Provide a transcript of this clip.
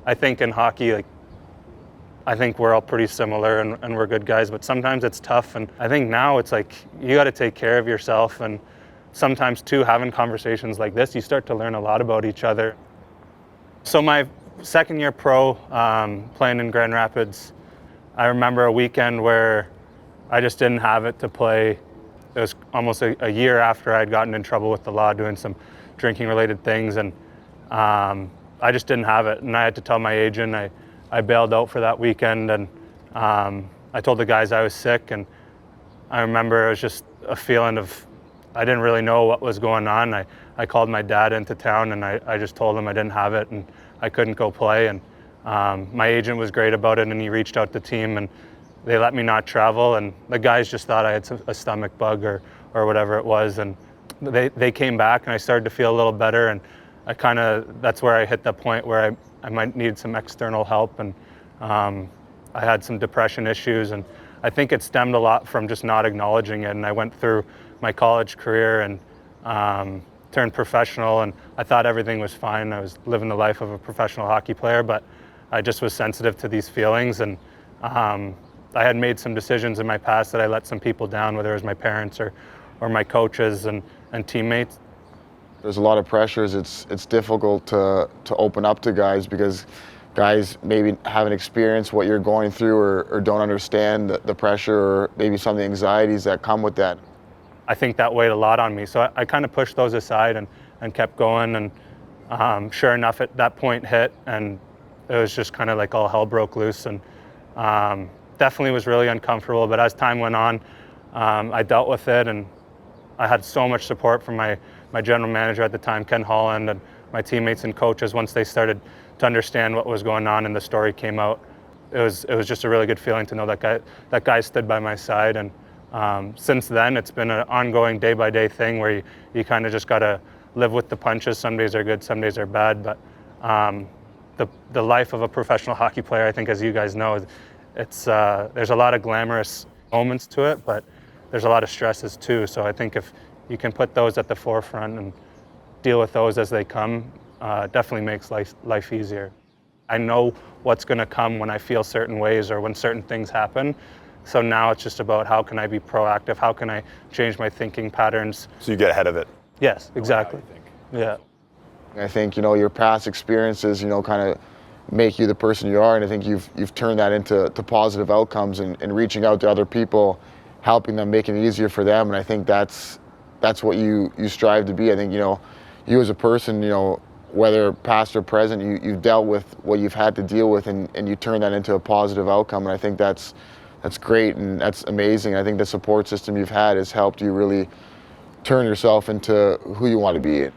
I think in hockey, like, I think we're all pretty similar and we're good guys, but sometimes it's tough. And I think now it's like you got to take care of yourself. And sometimes too, having conversations like this, you start to learn a lot about each other. So my second year pro, playing in Grand Rapids, I remember a weekend where I just didn't have it to play. It was almost a year after I'd gotten in trouble with the law doing some drinking related things, and I just didn't have it. And I had to tell my agent I bailed out for that weekend, and I told the guys I was sick. And I remember it was just a feeling of, I didn't really know what was going on. I called my dad into town and I just told him I didn't have it and I couldn't go play. And my agent was great about it, and he reached out to the team and they let me not travel. And the guys just thought I had a stomach bug or whatever it was. And they came back and I started to feel a little better. And that's where I hit the point where I might need some external help. And I had some depression issues, and I think it stemmed a lot from just not acknowledging it. And I went through my college career and turned professional, and I thought everything was fine. I was living the life of a professional hockey player, but I just was sensitive to these feelings. And I had made some decisions in my past that I let some people down, whether it was my parents or my coaches and teammates. There's a lot of pressures. It's difficult to open up to guys because guys maybe haven't experienced what you're going through or don't understand the pressure or maybe some of the anxieties that come with that. I think that weighed a lot on me. So I kind of pushed those aside and kept going. And sure enough, that point hit, and it was just kind of like all hell broke loose. And definitely was really uncomfortable. But as time went on, I dealt with it, and I had so much support from my general manager at the time, Ken Holland, and my teammates and coaches. Once they started to understand what was going on and the story came out, it was just a really good feeling to know that guy stood by my side. And since then, it's been an ongoing day-by-day thing where you kind of just got to live with the punches. Some days are good, some days are bad. But the life of a professional hockey player, I think, as you guys know, there's a lot of glamorous moments to it, but there's a lot of stresses too. So I think if you can put those at the forefront and deal with those as they come, definitely makes life easier. I know what's going to come when I feel certain ways or when certain things happen. So now it's just about how can I be proactive? How can I change my thinking patterns? So you get ahead of it. Yes, exactly. Yeah. I think, your past experiences, kind of make you the person you are. And I think you've turned that into positive outcomes and reaching out to other people, helping them, making it easier for them. And I think that's what you strive to be. I think, you as a person, whether past or present, you've dealt with what you've had to deal with, and you turn that into a positive outcome. And I think that's great and that's amazing. I think the support system you've had has helped you really turn yourself into who you want to be.